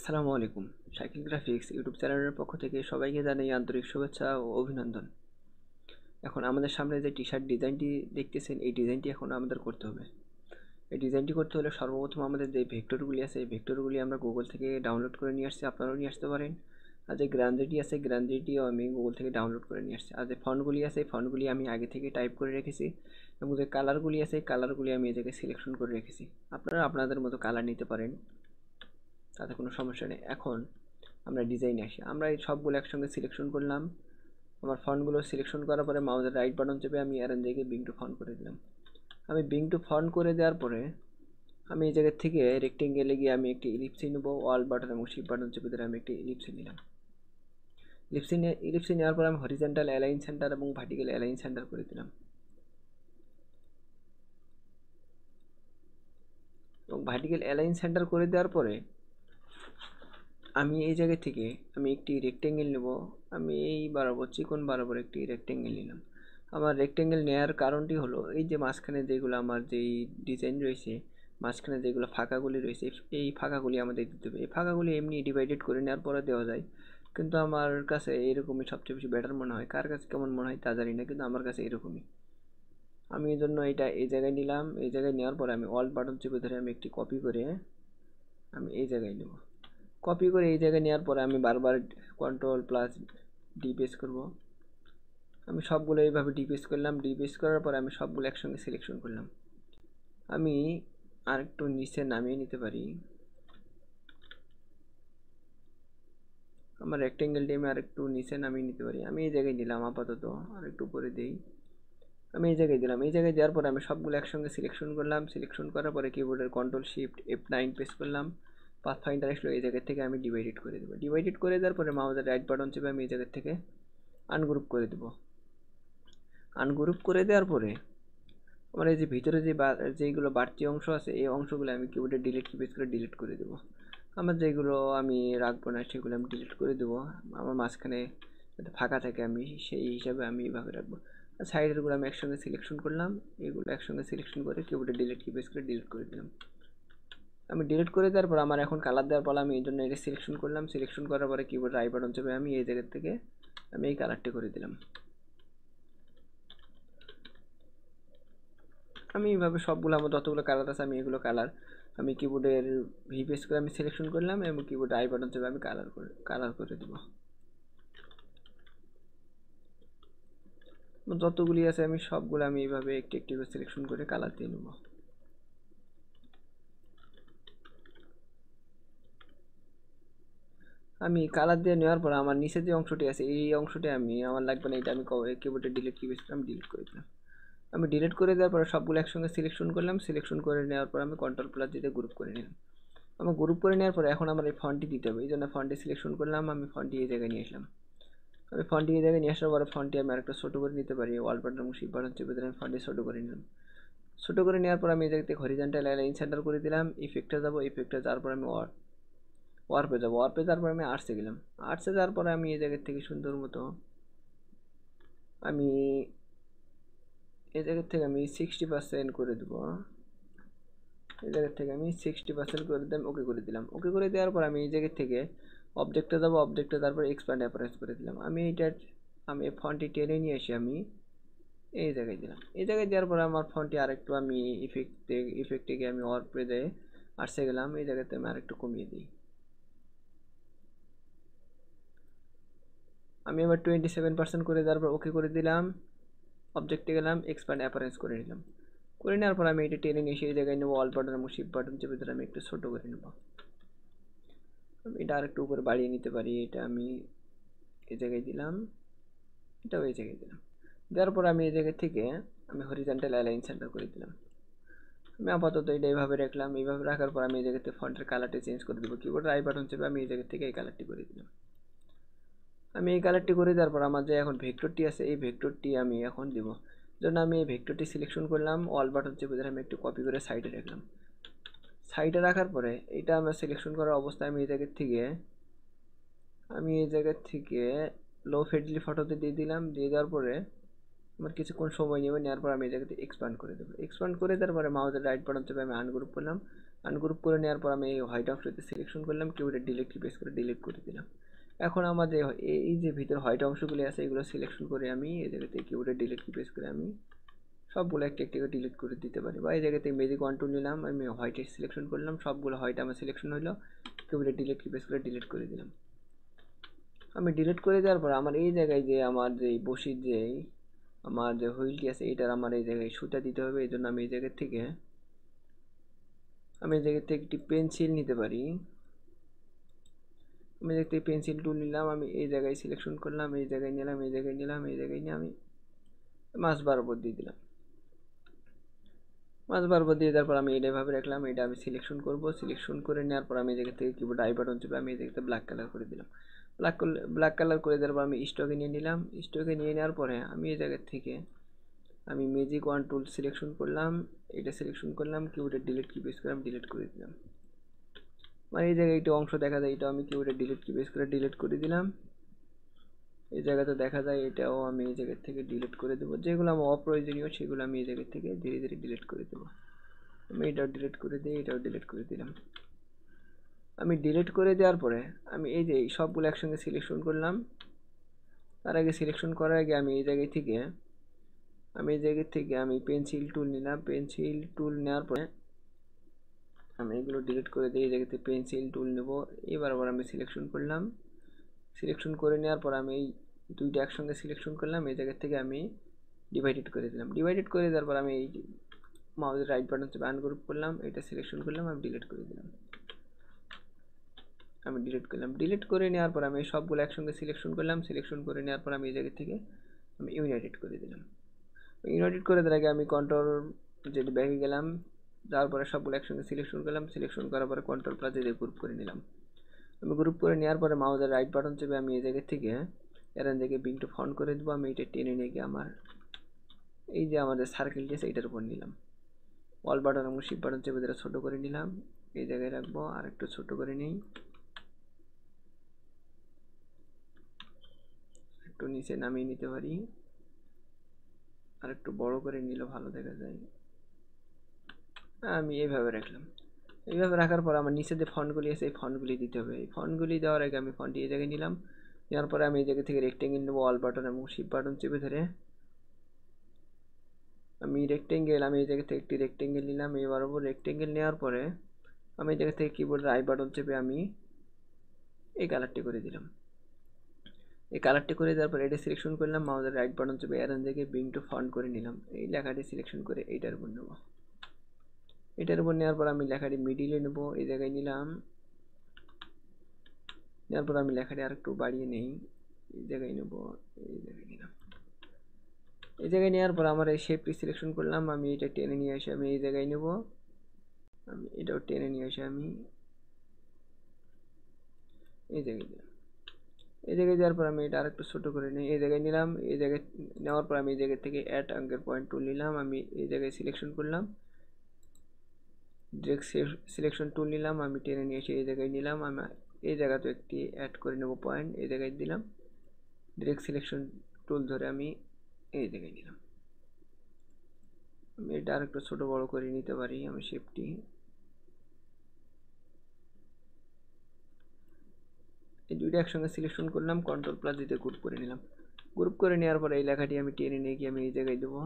আসসালামু আলাইকুম। Shakil graphics YouTube চ্যানেলের পক্ষ থেকে সবাইকে জানাই আন্তরিক শুভেচ্ছা ও অভিনন্দন। এখন আমাদের সামনে যে টি-শার্ট ডিজাইনটি দেখতেছেন, এই ডিজাইনটি এখন আমাদের করতে হবে। এই ডিজাইনটি করতে হলে সর্বপ্রথম আমাদের যে ভেক্টরগুলি আছে, এই ভেক্টরগুলি আমরা গুগল থেকে ডাউনলোড করে নিয়ে আসছি, আপনারাও নিয়ে আসতে পারেন। আর যে গ্রান্ডিটি আছে, গ্রান্ডিটিও আমি গুগল থেকে ডাউনলোড করে নিয়ে আসছি। আর যে ফন্টগুলি আছে, এই ফন্টগুলি আমি আগে থেকে টাইপ করে রেখেছি, এবং যে কালারগুলি আছে, এই কালারগুলি আমি এই জায়গায় সিলেকশন করে রেখেছি। আপনারা আপনাদের মতো কালার নিতে পারেন, তাতে কোনো সমস্যা নেই। এখন আমরা ডিজাইনে আসি। আমরা এই সবগুলো একসঙ্গে সিলেকশন করলাম। আমার ফন্টগুলো সিলেকশন করার পরে মাউসের রাইট বাটন চেপে আমি অ্যারেঞ্জ জায়গায় বিং টু ফন্ট করে দিলাম। আমি বিং টু ফন্ট করে দেওয়ার পরে আমি এই জায়গা থেকে রেক্টেঙ্গেলে গিয়ে আমি একটি ইলিপসি নেব। অল বাটন এবং শিফট বাটন চেপে ধরে আমি একটি ইলিপসি নিলাম। ইলিপসি নেওয়ার পর আমি হরিজন্টাল অ্যালাইন সেন্টার এবং ভার্টিক্যাল অ্যালাইন সেন্টার করে দিলাম। এবং ভার্টিক্যাল অ্যালাইন সেন্টার করে দেওয়ার পরে আমি এই জায়গা থেকে আমি একটি রেক্টেঙ্গেল নেব। আমি এই বরাবর চিকন বরাবর একটি রেক্টেঙ্গেল নিলাম। আমার রেক্টেঙ্গেল নেওয়ার কারণটি হলো, এই যে মাঝখানে যেগুলো আমার যেই ডিজাইন রয়েছে, মাঝখানে যেগুলো ফাঁকাগুলি রয়েছে, এই ফাঁকাগুলি আমাদের দিতে হবে। এই ফাঁকাগুলি এমনি ডিভাইডেড করে নেওয়ার পরে দেওয়া যায়, কিন্তু আমার কাছে এরকমই সবচেয়ে বেশি বেটার মনে হয়। কার কাছে কেমন মনে হয় তা জানি না, কিন্তু আমার কাছে এরকমই। আমি এই জন্য এটা এই জায়গায় নিলাম। এই জায়গায় নেওয়ার পরে আমি অল্ট বাটন চেপে ধরে আমি একটি কপি করে আমি এই জায়গায় নেব। কপি করে এই জায়গায় নেওয়ার পরে আমি বারবার কন্ট্রোল প্লাস ডি প্রেস করব। আমি সবগুলো এইভাবে ডি প্রেস করলাম। ডি প্রেস করার পরে আমি সবগুলো একসঙ্গে সিলেকশন করলাম। আমি আর একটু নিচে নামিয়ে নিতে পারি। আমার রেক্টেঙ্গেলটি আমি আর একটু নিচে নামিয়ে নিতে পারি। আমি এই জায়গায় নিলাম আপাতত, আর একটু উপরে দিই। আমি এই জায়গায় দিলাম। এই জায়গায় দেওয়ার পরে আমি সবগুলো একসঙ্গে সিলেকশন করলাম। সিলেকশন করার পরে কিবোর্ডের কন্ট্রোল শিফট F9 প্রেস করলাম। পাথফাইন্ডার আসলো, এই জায়গা থেকে আমি ডিভাইডেড করে দেবো। ডিভাইডেড করে দেওয়ার পরে মাউসের রাইট বাটন চেপে আমি এই জায়গা থেকে আনগ্রুপ করে দেবো। আনগ্রুপ করে দেওয়ার পরে আমার এই যে ভিতরে যেগুলো বাড়তি অংশ আছে, এই অংশগুলো আমি কিবোর্ডে ডিলিট কি প্রেস করে ডিলিট করে দেবো। আমার যেগুলো আমি রাখবো না সেগুলো আমি ডিলিট করে দেবো। আমার মাঝখানে যাতে ফাঁকা থাকে আমি সেই হিসাবে আমি এইভাবে রাখবো। আর সাইডেরগুলো আমি একসঙ্গে সিলেকশন করলাম। এগুলো একসঙ্গে সিলেকশন করে কিবোর্ডে ডিলিট কি প্রেস করে ডিলিট করে দিলাম। আমি ডিলিট করে দেওয়ার পর আমার এখন কালার দেওয়ার পালা। আমি এই জন্য এটা সিলেকশন করলাম। সিলেকশন করার পরে কিবোর্ড রাইট বাটন চেপে আমি এই জায়গা থেকে আমি এই কালারটি করে দিলাম। আমি এইভাবে সবগুলো আমার যতগুলো কালার আছে আমি এগুলো কালার আমি কিবোর্ডের ভি প্রেস করে আমি সিলেকশন করলাম, এবং কিবোর্ড আই বাটন চেপে আমি কালার করে দেবো। যতগুলি আছে আমি সবগুলো আমি এইভাবে একটি একটি করে সিলেকশন করে কালার দিয়ে নেব। আমি কালার দিয়ে নেওয়ার পর আমার নিচে যে অংশটি আছে, এই অংশটি আমি আমার লাগবে না, এটা আমি কিবোর্ডে ডিলিট কি প্রেস করলাম, ডিলিট করে দিলাম। আমি ডিলিট করে দেওয়ার পরে সবগুলো একসঙ্গে সিলেকশন করলাম। সিলেকশন করে নেওয়ার পর আমি কন্ট্রোল প্লাস দিয়ে গ্রুপ করে নিলাম। আমার গ্রুপ করে নেওয়ার পরে এখন আমার এই ফন্টটি দিতে হবে। এই জন্য ফন্টটি সিলেকশন করলাম। আমি ফন্টটি এই জায়গায় নিয়ে আসলাম। আমি ফন্টটি এই জায়গায় নিয়ে আসার পরে ফন্টটি আমি আরেকটা ছোটো করে নিতে পারি। ওয়াল বাটন এবং শিফট বাটন চেপে দিলে আমি ফন্টটি ছোটো করে নিলাম। ছোটো করে নেওয়ার পর আমি এই জায়গাতে হরিজন্টাল লাইন সেন্টার করে দিলাম। ইফেক্টে যাবো। ইফেক্টে যাওয়ার পর আমি ওয়ার্পে যাবো। ওয়ার্পে যাওয়ার পর আমি আর্টসে গেলাম। আর্টসে যাওয়ার পরে আমি এই জায়গার থেকে সুন্দর মতো আমি এই জায়গার থেকে আমি 60% করে দেবো। এই জায়গার থেকে আমি 60% করে দিলাম। ওকে করে দিলাম। ওকে করে দেওয়ার পর আমি এই জায়গার থেকে অবজেক্টে যাবো। অবজেক্টে তারপর এক্সপ্যান্ড অ্যাপারেন্স করে দিলাম। আমি এই ফন্টটি টেনে নিয়ে এসে আমি এই জায়গায় দিলাম। এই জায়গায় দেওয়ার পরে আমার ফন্টটি আরেকটু আমি ইফেক্টে গিয়ে আমি ওয়ার্পে যেয়ে আর্টসে গেলাম। এই জায়গাতে আমি আরেকটু কমিয়ে দিই। আমি এবার 27% করে দেওয়ার পর ওকে করে দিলাম। অবজেক্টে গেলাম, এক্সপ্যান্ড অ্যাপারেন্স করে নিলাম। করে নেওয়ার পর আমি এটা টেনে নিয়ে সেই জায়গায় নেবো। অল বাটন এবং শিফট বাটন চেপে ধরে আমি একটু ছোটো করে নেব। আমি এটা আরেকটু উপরে বাড়িয়ে নিতে পারি। এটা আমি এই জায়গায় দিলাম, এটাও এই জায়গায় দিলাম। দেওয়ার পর আমি এই জায়গা থেকে আমি হরিজন্টাল অ্যালাইন সেন্টার করে দিলাম। আমি আপাতত এটা এইভাবে রাখলাম। এইভাবে রাখার পর আমি এই জায়গাতে ফন্টের কালারটি চেঞ্জ করে দেবো। কিবোর্ডের আই বাটন চেপে আমি এই জায়গা থেকে এই কালারটি করে দিলাম। আমি এই কালারটি করে দেওয়ার পর আমার যে এখন ভেক্টরটি আছে, এই ভেক্টরটি আমি এখন দিব। জন্য আমি এই ভেক্টরটি সিলেকশন করলাম। অল বাটন চেপে ধরে আমি একটু কপি করে সাইডে রাখলাম। সাইডে রাখার পরে এটা আমার সিলেকশন করার অবস্থায় আমি এই জায়গা থেকে লো ফিডলি ফটোতে দিয়ে দিলাম। দিয়ে দেওয়ার পরে আমার কিছুক্ষণ সময় নেবে। নেওয়ার পর আমি এই জায়গাতে এক্সপ্যান্ড করে দেবো। এক্সপ্যান্ড করে দেওয়ার পরে মাউসের রাইট বাটন চেপে আমি আনগ্রুপ করলাম। আনগ্রুপ করে নেওয়ার পর আমি এই হোয়াইট অংশতে সিলেকশন করলাম, কিবোর্ডে ডিলিট কি প্রেস করে ডিলিট করে দিলাম। এখন আমাদের এই যে ভিতরে হোয়াইট অংশগুলি আছে এগুলো সিলেকশন করে আমি এই জায়গাতে কিবোর্ডে ডিলিট কি প্রেস করে আমি সবগুলো একটা একটা করে ডিলিট করে দিতে পারি। বা এই জায়গাতে ম্যাজিক ওয়ান টু নিলাম, আমি হোয়াইটে সিলেকশন করলাম, সবগুলো হোয়াইট আমার সিলেকশন হলো, কিবোর্ডে ডিলিট কি প্রেস করে ডিলিট করে দিলাম। আমি ডিলিট করে দেওয়ার পর আমার এই জায়গায় যে আমার যে বসির যে আমার যে হুইলটি আছে এটার আমার এই জায়গায় সুতা দিতে হবে। এই জন্য আমি এই জায়গা থেকে একটি পেন্সিল নিতে পারি। আমি দেখতে পেন্সিল টুল নিলাম, আমি এই জায়গায় সিলেকশন করলাম, এই জায়গায় নিলাম, এই জায়গায় নিলাম, এই জায়গায় নিয়ে আমি মাছ বরাবর দিয়ে দিলাম। মাছ বরাবর দিয়ে দেওয়ার পর আমি এটা ভাবে রাখলাম, এটা আমি সিলেকশন করব। সিলেকশন করে নেওয়ার পর আমি এই জায়গা থেকে কিবোর্ড আই বাটন চেপে আমি এই জায়গাতে ব্ল্যাক কালার করে দিলাম। ব্ল্যাক কালার করে দেওয়ার পর আমি স্টকে নিয়ে নিলাম। স্টকে নিয়ে নেওয়ার পরে আমি এই জায়গা থেকে আমি ম্যাজিক ওয়ান টুল সিলেকশন করলাম, এটা সিলেকশন করলাম, কিবোর্ডে ডিলিট কি প্রেস করে আমি ডিলিট করে দিলাম। মানে এই জায়গায় একটা অংশ দেখা যায়, এটা আমি কিবোর্ডে ডিলিট কি প্রেস করে ডিলিট করে দিলাম। এই জায়গাতে দেখা যায়, এটাও আমি এই জায়গা থেকে ডিলিট করে দেবো। যেগুলো আমার অপ্রয়োজনীয় সেগুলো আমি এই জায়গা থেকে ধীরে ধীরে ডিলিট করে দেবো। আমি এটাও ডিলিট করে দিই, এটাও ডিলিট করে দিলাম। আমি ডিলিট করে দেওয়ার পরে আমি এই যে সবগুলো একসঙ্গে সিলেকশন করলাম। তার আগে সিলেকশন করার আগে আমি এই জায়গায় থেকে আমি পেন্সিল টুল নিলাম। পেন্সিল টুল নেওয়ার পরে আমি এগুলো ডিলিট করে দিই, এই জায়গাতে পেন্সিল টুল নেব। এবার আবার আমি সিলেকশন করলাম। সিলেকশন করে নেওয়ার পর আমি এই দুইটা একসঙ্গে সিলেকশন করলাম, এই জায়গা থেকে আমি ডিভাইডেড করে দিলাম। ডিভাইডেড করে দেওয়ার পর আমি এই মাউসের রাইট বাটন চেপে আনগ্রুপ করলাম, এটা সিলেকশন করলাম, আমি ডিলিট করে দিলাম। আমি ডিলিট করলাম। ডিলিট করে নেওয়ার পর আমি সবগুলো একসঙ্গে সিলেকশন করলাম। সিলেকশন করে নেওয়ার পর আমি এই জায়গা থেকে আমি ইউনাইটেড করে দিলাম। ইউনাইটেড করে দেওয়ার আগে আমি কন্ট্রোল যেটি ব্যাগে গেলাম, যাওয়ার পরে সবগুলো একসঙ্গে সিলেকশন করলাম। সিলেকশন করার পরে কন্ট্রোল প্লাস দিয়ে গ্রুপ করে নিলাম। আমি গ্রুপ করে নেওয়ার পরে মাউসের রাইট বাটন চেপে আমি এই জায়গা থেকে এখান থেকে বিংটু ফন্ট করে দেবো। আমি এটা টেনে নিয়ে গিয়ে আমার এই যে আমাদের সার্কেলটি আছে এটার উপর নিলাম। অল বাটন এবং শিফট বাটন চেপে এটা ছোটো করে নিলাম, এই জায়গায় রাখবো। আর একটু ছোটো করে নিই, একটু নিচে নামিয়ে নিতে পারি, আর একটু বড় করে নিলে ভালো দেখা যায়। আমি এইভাবে রাখলাম। এইভাবে রাখার পর আমার নিচে যে ফন্টগুলি আছে এই ফন্টগুলি দিতে হবে। এই ফন্টগুলি দেওয়ার আগে আমি ফন্টটি এই জায়গায় নিলাম। নেওয়ার পরে আমি এই জায়গা থেকে রেক্টেঙ্গেল নেবো, অল বাটন এবং শিফট বাটন চেপে ধরে আমি এই জায়গা থেকে একটি রেক্টেঙ্গেল নিলাম। এবার ওপর রেক্টেঙ্গেল নেওয়ার পরে আমি এই জায়গা থেকে কিবোর্ডের আই বাটন চেপে আমি এই কালারটি করে দিলাম। এই কালারটি করে দেওয়ার পর এটা সিলেকশন করলাম, মাউসের রাইট বাটন চেপে এখান থেকে বিং টু ফন্ট করে নিলাম। এই লেখাটি সিলেকশন করে এইটার উপর নেব। এটার উপর নেওয়ার পর আমি লেখাটি মিডিলে নেব, এই জায়গায় নিলাম। নেওয়ার পর আমি লেখাটি আর একটু বাড়িয়ে নেই, এই জায়গায় নেব, এই জায়গায় নিলাম। এই জায়গায় নেওয়ার পর আমার এই শেপটি সিলেকশন করলাম, আমি এটা টেনে নিয়ে এসে আমি এই জায়গায় নেব। আমি এটাও টেনে নিয়ে এসে আমি এই জায়গায় দিলাম। এই জায়গায় দেওয়ার পর আমি এটা আরেকটু ছোটো করে নিই, এই জায়গায় নিলাম। এই জায়গায় নেওয়ার পর আমি এই জায়গা থেকে অ্যাড অঙ্কের পয়েন্ট টুল নিলাম, আমি এই জায়গায় সিলেকশন করলাম। ডিরেক্ট সিলেকশন টুল নিলাম, আমি টেনে নিয়ে এসে এই জায়গায় নিলাম। আমি এই জায়গাতে একটি অ্যাড করে নেব পয়েন্ট, এই জায়গায় দিলাম। ডিরেক্ট সিলেকশন টুল ধরে আমি এই জায়গায় নিলাম। আমি এটা আরেকটু ছোটো বড়ো করে নিতে পারি। আমি শেপটি এই দুইটা একসঙ্গে সিলেকশন করলাম, কন্ট্রোল প্লাস দিতে গ্রুপ করে নিলাম। গ্রুপ করে নেওয়ার পর এই লেখাটি আমি টেনে নিয়ে গিয়ে আমি এই জায়গায় দেবো।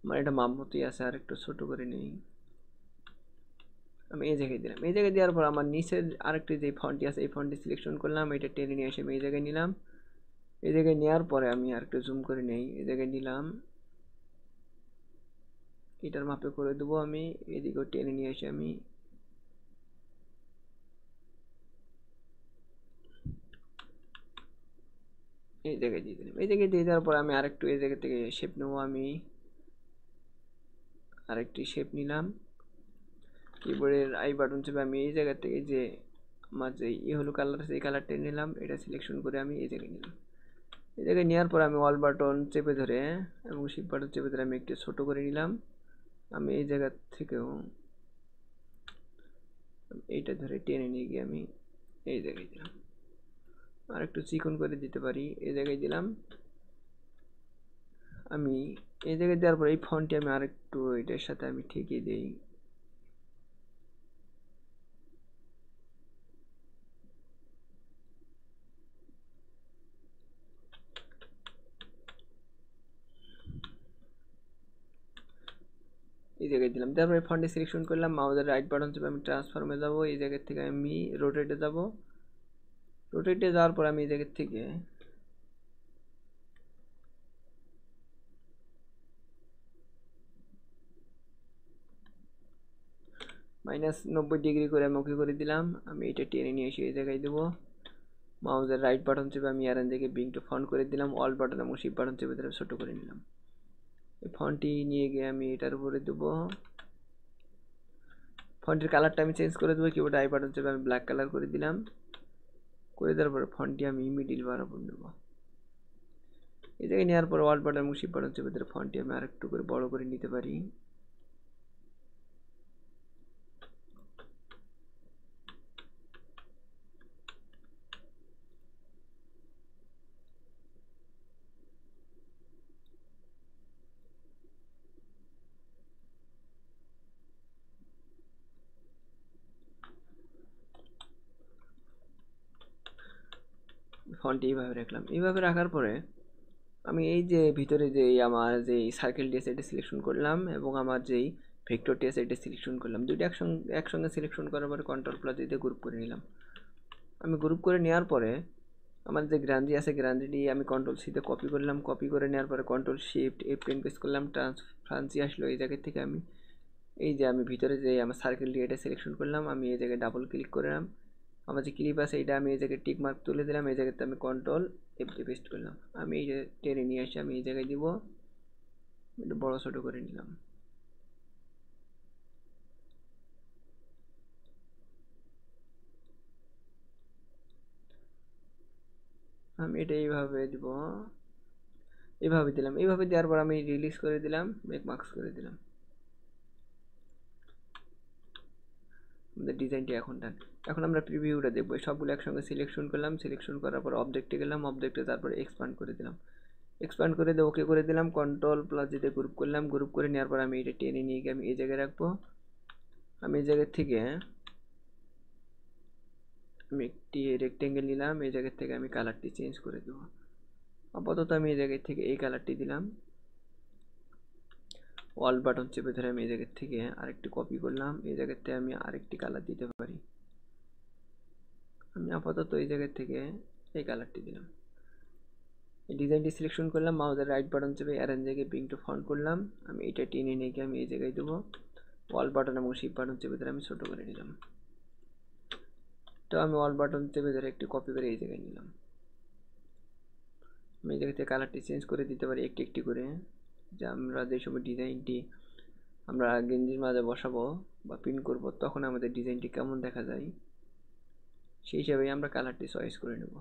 আমার এটা মাপ মতোই আছে, আর একটু ছোটো করে নিই। আমি এই জায়গায় দিলাম। এই জায়গায় দেওয়ার পর আমার নিচের আরেকটি যে ফন্টটি আছে এই ফন্টটি সিলেকশন করলাম, এটা টেনে নিয়ে এসে আমি এই জায়গায় নিলাম। এই জায়গায় নেওয়ার পরে আমি আর একটু জুম করে নেই, এই জায়গায় নিলাম। এটার মাপে করে দেবো আমি, এদিকেও টেনে নিয়ে এসে আমি এই জায়গায় দিয়ে দিলাম। এই জায়গায় দিয়ে দেওয়ার পর আমি আরেকটু এই জায়গা থেকে শেপ নেবো। আমি আরেকটি শেপ নিলাম, কিবোর্ডের আই বাটন চেপে আমি এই জায়গা থেকে যে আমার যে হলো কালার আছে এই কালারটা নিলাম, এটা সিলেকশন করে আমি এই জায়গায় নিলাম। এই জায়গায় নেওয়ার পর আমি অল বাটন চেপে ধরে এবং শিফট বাটন চেপে ধরে আমি একটু ছোটো করে নিলাম। আমি এই জায়গা থেকেও এইটা ধরে টেনে নিয়ে গিয়ে আমি এই জায়গায় দিলাম। আর একটু চিকন করে দিতে পারি, এই জায়গায় দিলাম। আমি এই জায়গায় দেওয়ার পর এই ফন্টটি আমি আরেকটু এটার সাথে আমি ঠিকই দিই, এই জায়গায় দিলাম। তারপরে ফন্টে সিলেকশন করলাম, মাউসের রাইট বাটন চেপে আমি ট্রান্সফর্মে যাব, এই জায়গা থেকে আমি রোটেটে যাব। রোটেটে যাওয়ার পর আমি এই জায়গা থেকে -90 ডিগ্রি করে আমি ওকে করে দিলাম। আমি এটা টেনে নিয়ে এসে এই জায়গায় দেবো। মাউসের রাইট বাটন চেপে আমি এখান থেকে বিং টু ফন্ট করে দিলাম, অল বাটন এবং শিফট বাটন চেপে ধরে ছোট করে নিলাম। এই ফন্টটি নিয়ে গিয়ে আমি এটার উপরে দেবো। ফন্টের কালারটা আমি চেঞ্জ করে দেবো, কিবোর্ড আই বাটন চেপে আমি ব্ল্যাক কালার করে দিলাম। করে দেওয়ার পরে ফন্টটি আমি মিডিল বরাবর নেবো। এই জায়গায় নেওয়ার পর অল বাটন এবং শিফট বাটন চেপে ধরে ফন্টটি আমি আরেকটু করে বড় করে নিতে পারি। ফন্টটি এইভাবে রাখলাম। এইভাবে রাখার পরে আমি এই যে ভিতরে যে আমার যে সার্কেলটি আছে এটা সিলেকশন করলাম এবং আমার যেই ভেক্টরটি আছে এটা সিলেকশন করলাম। দুইটা একসঙ্গে সিলেকশন করার পরে কন্ট্রোল প্লাস দিয়ে গ্রুপ করে নিলাম। আমি গ্রুপ করে নেওয়ার পরে আমার যে গ্রাঞ্জি আছে গ্রাঞ্জিটি আমি কন্ট্রোল সিতে কপি করলাম। কপি করে নেওয়ার পরে কন্ট্রোল শিফট F10 প্রেস করলাম, ট্রান্সফারেন্সি আসলো। এই জায়গা থেকে আমি এই যে আমি ভিতরে যে আমার সার্কেলটি এটা সিলেকশন করলাম, আমি এই জায়গায় ডাবল ক্লিক করলাম। আমার যে ক্লিপ আছে এটা আমি এই জায়গায় টিক মার্ক তুলে দিলাম, এই জায়গাতে আমি কন্ট্রোল F দিয়ে পেস্ট করলাম। আমি এই যে টেনে নিয়ে আসি আমি এই জায়গায় দিব, একটু বড় ছোট করে নিলাম। আমি এটা এইভাবে দিব, এইভাবে দিলাম। এইভাবে দেওয়ার পর আমি রিলিজ করে দিলাম, মেক মার্কস করে দিলাম। আমাদের ডিজাইনটি এখন ডান। এখন আমরা প্রিভিউটা দেখবো। সবগুলো একসঙ্গে সিলেকশন করলাম, সিলেকশন করার পর অবজেক্টে গেলাম, অবজেক্টে তারপরে এক্সপান্ড করে দিলাম। এক্সপান্ড করে দিয়ে ওকে করে দিলাম, কন্ট্রোল প্লাস যেতে গ্রুপ করলাম। গ্রুপ করে নেওয়ার পর আমি এটা টেনে নিয়ে গিয়ে আমি এই জায়গায় রাখবো। আমি এই জায়গা থেকে আমি একটি রেক্টেঙ্গেল নিলাম, এই জায়গা থেকে আমি কালারটি চেঞ্জ করে দেবো। আপাতত আমি এই জায়গা থেকে এই কালারটি দিলাম। অল বাটন চেপে ধরে আমি এই জায়গা থেকে আরেকটি কপি করলাম, এই জায়গাতে আমি আরেকটি কালার দিতে পারি। আমি আপাতত এই জায়গা থেকে এই কালারটি দিলাম। এই ডিজাইনটি সিলেকশন করলাম, মাউসের রাইট বাটন চেপে অ্যারেঞ্জ জায়গায় বিং টু ফন্ট করলাম। আমি এটা টেনে নিয়ে গিয়ে আমি এই জায়গায় দেবো। অল বাটন এবং শিফট বাটন চেপে ধরে আমি ছোট করে নিলাম। তো আমি অল বাটন চেপে ধরে একটি কপি করে এই জায়গায় নিলাম। আমি এই জায়গা থেকে কালারটি চেঞ্জ করে দিতে পারি একটি একটি করে, যে আমরা যে সময় ডিজাইনটি আমরা গেঞ্জির মাঝে বসাবো বা পিন করব তখন আমাদের ডিজাইনটি কেমন দেখা যায় সেই হিসাবে আমরা কালারটি চয়েস করে নেব।